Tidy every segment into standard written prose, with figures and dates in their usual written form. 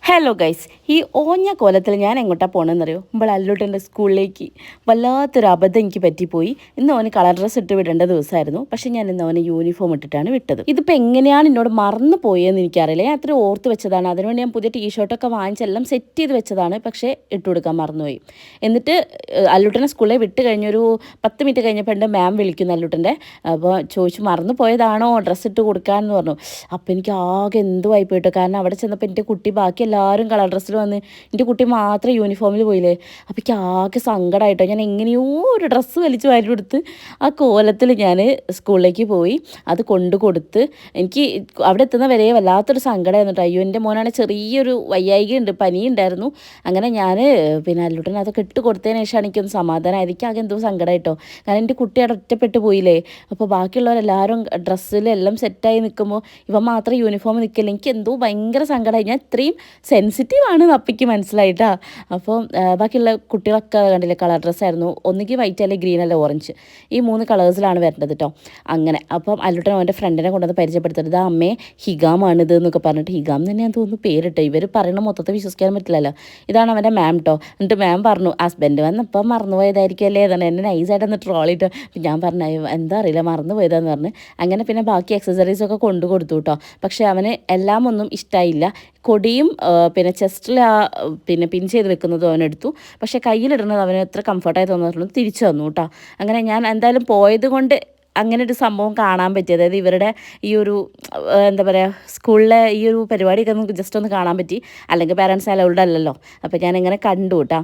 Hello guys, ഈ ഓഞ്ഞ കോലത്തിൽ ഞാൻ എങ്ങോട്ടാണ് പോകണമെന്നറിയോ? നമ്മൾ അല്ലൂട്ടൻ്റെ സ്കൂളിലേക്ക്. വല്ലാത്തൊരു അബദ്ധം എനിക്ക് പറ്റിപ്പോയി. ഇന്ന് അവന് കളർ ഡ്രസ്സ് ഇട്ട് വിടേണ്ട ദിവസമായിരുന്നു. പക്ഷേ ഞാൻ ഇന്ന് അവന് യൂണിഫോം ഇട്ടിട്ടാണ് വിട്ടത്. ഇതിപ്പോൾ എങ്ങനെയാണ് എന്നോട് മറന്നു പോയെന്ന് എനിക്കറിയില്ല. ഞാൻ അത്ര ഓർത്ത് വെച്ചതാണ്. അതിനുവേണ്ടി ഞാൻ പുതിയ ടീഷർട്ടൊക്കെ വാങ്ങിച്ചെല്ലാം സെറ്റ് ചെയ്ത് വെച്ചതാണ്. പക്ഷേ ഇട്ട് കൊടുക്കാൻ മറന്നുപോയി. എന്നിട്ട് അല്ലൂട്ടനെ സ്കൂളിൽ വിട്ട് കഴിഞ്ഞൊരു 10 മിനിറ്റ് കഴിഞ്ഞപ്പോൾ എൻ്റെ മാം വിളിക്കുന്നു അല്ലൂട്ടൻ്റെ. അപ്പോൾ ചോദിച്ചു മറന്നു പോയതാണോ ഡ്രസ്സ് ഇട്ട് കൊടുക്കാമെന്ന് പറഞ്ഞു. അപ്പോൾ എനിക്ക് ആകെ എന്തോ ആയിപ്പോയിട്ടോ. കാരണം അവിടെ ചെന്നപ്പോൾ എൻ്റെ കുട്ടി ബാക്കി എല്ലാവരും കളർ ഡ്രസ്സിൽ വന്ന് എൻ്റെ കുട്ടി മാത്രം യൂണിഫോമിൽ പോയില്ലേ. അപ്പോൾ എനിക്ക് ആകെ സങ്കടമായിട്ടോ. ഞാൻ എങ്ങനെയോ ഒരു ഡ്രസ്സ് വലിച്ചു വാരി കൊടുത്ത് ആ കോലത്തിൽ ഞാൻ സ്കൂളിലേക്ക് പോയി. അത് കൊടുത്ത് എനിക്ക് അവിടെ എത്തുന്ന വരെ വല്ലാത്തൊരു സങ്കടമായിരുന്നു കേട്ടോ. അയ്യോ, എൻ്റെ മോനാണ് ചെറിയൊരു വയ്യായികയുണ്ട്, പനിയുണ്ടായിരുന്നു. അങ്ങനെ ഞാൻ പിന്നെ അല്ലൂട്ടൻ അതൊക്കെ ഇട്ട് കൊടുത്തതിന് ശേഷമാണ് എനിക്കൊന്ന് സമാധാനമായത്. എനിക്ക് ആകെ എന്തോ സങ്കടമായിട്ടോ. കാരണം എൻ്റെ കുട്ടി അവിടെ ഒറ്റപ്പെട്ട് പോയില്ലേ. അപ്പോൾ ബാക്കിയുള്ളവരെല്ലാവരും ഡ്രസ്സിലെല്ലാം സെറ്റായി നിൽക്കുമ്പോൾ ഇവ മാത്രം യൂണിഫോം നിൽക്കില്ല. എനിക്ക് എന്തോ ഭയങ്കര സങ്കടമായി. ഞാൻ ഇത്രയും സെൻസിറ്റീവാണ് അപ്പിക്ക് മനസ്സിലായിട്ടാ. അപ്പോൾ ബാക്കിയുള്ള കുട്ടികളൊക്കെ കണ്ടില്ലേ കളർ ഡ്രസ്സായിരുന്നു. ഒന്നുകിൽ വൈറ്റ് അല്ലെങ്കിൽ ഗ്രീൻ അല്ല ഓറഞ്ച്, ഈ 3 കളേഴ്സിലാണ് വരേണ്ടത് കേട്ടോ. അങ്ങനെ അപ്പം അല്ലൂട്ടൻ അവൻ്റെ ഫ്രണ്ടിനെ കൊണ്ടുവന്ന് പരിചയപ്പെടുത്തരുത്. അമ്മേ ഹിഗാമാണിത് എന്നൊക്കെ പറഞ്ഞിട്ട്, ഹിഗാം തന്നെ ഞാൻ തോന്നുന്നു പേരിട്ടോ. ഇവർ പറയുന്ന മൊത്തത്തിൽ വിശ്വസിക്കാൻ പറ്റില്ലല്ലോ. ഇതാണ് അവൻ്റെ മാം കേട്ടോ. എന്നിട്ട് മാം പറഞ്ഞു ഹസ്ബൻഡ് വന്നപ്പോൾ മറന്നുപോയതായിരിക്കും അല്ലേ എന്നാണ് എന്നെ നൈസായിട്ടൊന്ന് ട്രോളിട്ടോ. ഞാൻ പറഞ്ഞു എന്താ അറിയില്ല മറന്നു പോയതാന്ന് പറഞ്ഞ്. അങ്ങനെ പിന്നെ ബാക്കി എക്സസറീസൊക്കെ കൊടുത്തു കേട്ടോ. പക്ഷേ അവന് എല്ലാം ഒന്നും ഇഷ്ടമായില്ല. കൊടിയും പിന്നെ ചെസ്റ്റിൽ പിന്നെ പിൻ ചെയ്ത് വെക്കുന്നതും അവനെടുത്തു. പക്ഷേ കയ്യിലിടുന്നത് അവന് എത്ര കംഫർട്ടായി തോന്നുന്നു തിരിച്ചു തന്നു കേട്ടോ. അങ്ങനെ ഞാൻ എന്തായാലും പോയത് കൊണ്ട് അങ്ങനെ ഒരു സംഭവം കാണാൻ പറ്റി. അതായത് ഇവരുടെ ഈ ഒരു എന്താ പറയുക സ്കൂളിലെ ഈ ഒരു പരിപാടിയൊക്കെ നമുക്ക് ജസ്റ്റ് ഒന്ന് കാണാൻ പറ്റി. അല്ലെങ്കിൽ പാരൻസ് അലൗഡ് അല്ലല്ലോ. അപ്പോൾ ഞാൻ ഇങ്ങനെ കണ്ടു കേട്ടോ.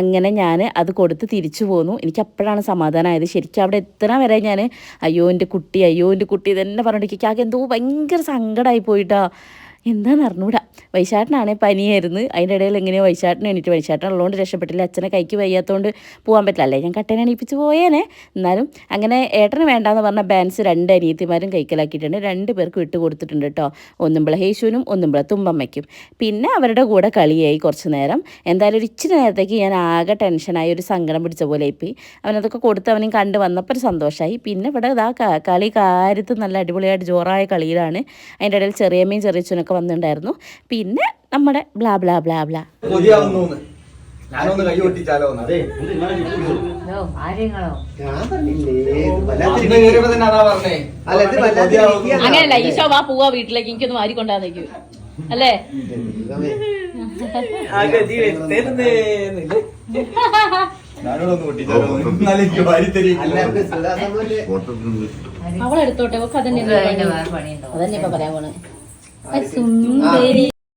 അങ്ങനെ ഞാൻ അത് കൊടുത്ത് തിരിച്ചു പോന്നു. എനിക്ക് അപ്പോഴാണ് സമാധാനമായത്. ശരിക്കും അവിടെ എത്തണ വരെ ഞാൻ അയ്യോ എൻ്റെ കുട്ടി ഇതന്നെ പറഞ്ഞിട്ട് ആകെ എന്തോ ഭയങ്കര സങ്കടമായി പോയിട്ടോ. എന്താണെന്ന് അറിഞ്ഞൂടാ. വൈശാട്ടനാണെങ്കിൽ പനിയായിരുന്നു. അതിൻ്റെ ഇടയിൽ എങ്ങനെയോ വൈശാട്ടൻ എണീറ്റ്. വൈശാട്ടൻ ഉള്ളതുകൊണ്ട് രക്ഷപ്പെട്ടില്ല. അച്ഛനെ കൈക്ക് വയ്യാത്തതുകൊണ്ട് പോകാൻ പറ്റില്ല. അല്ലേ ഞാൻ കട്ടേനെ എണീപ്പിച്ച് പോയേനെ. എന്നാലും അങ്ങനെ ഏട്ടന് വേണ്ടാന്ന് പറഞ്ഞ ബാൻസ് 2 അനിയത്തിമാരും കൈക്കലാക്കിയിട്ടുണ്ട്. 2 പേർക്ക് വിട്ട് കൊടുത്തിട്ടുണ്ട് കേട്ടോ. ഒന്നുമ്പള ഹേശുവിനും ഒന്നുമ്പള തുമ്പമ്മയ്ക്കും. പിന്നെ അവരുടെ കൂടെ കളിയായി കുറച്ച് നേരം. എന്തായാലും ഒരു ഇച്ചിരി നേരത്തേക്ക് ഞാൻ ആകെ ടെൻഷനായി, ഒരു സങ്കടം പിടിച്ച പോലെ ആയിപ്പോയി. അവനതൊക്കെ കൊടുത്ത് അവനും കണ്ട് വന്നപ്പോൾ ഒരു സന്തോഷമായി. പിന്നെ ഇവിടെ ഇതാ കളി കാര്യത്ത് നല്ല അടിപൊളിയായിട്ട് ജോറായ കളിയിലാണ്. അതിൻ്റെ ഇടയിൽ ചെറിയമ്മയും ചെറിയച്ഛനൊക്കെ വന്നിട്ടുണ്ടായിരുന്നു. പിന്നെ നമ്മുടെ ബ്ലാ ബ്ലാ ബ്ലാ ബ്ലാ അങ്ങനെയല്ല. ഈ ശോഭ പോവാ വീട്ടിലേക്ക്, എനിക്കൊന്ന് വാരിക്കൊണ്ടാന്നേക്കൂ അല്ലേ. അവളെടുത്തോട്ടെ. അതന്നെ ഇപ്പൊ പറയാൻ പോണേ. സുന്ദരി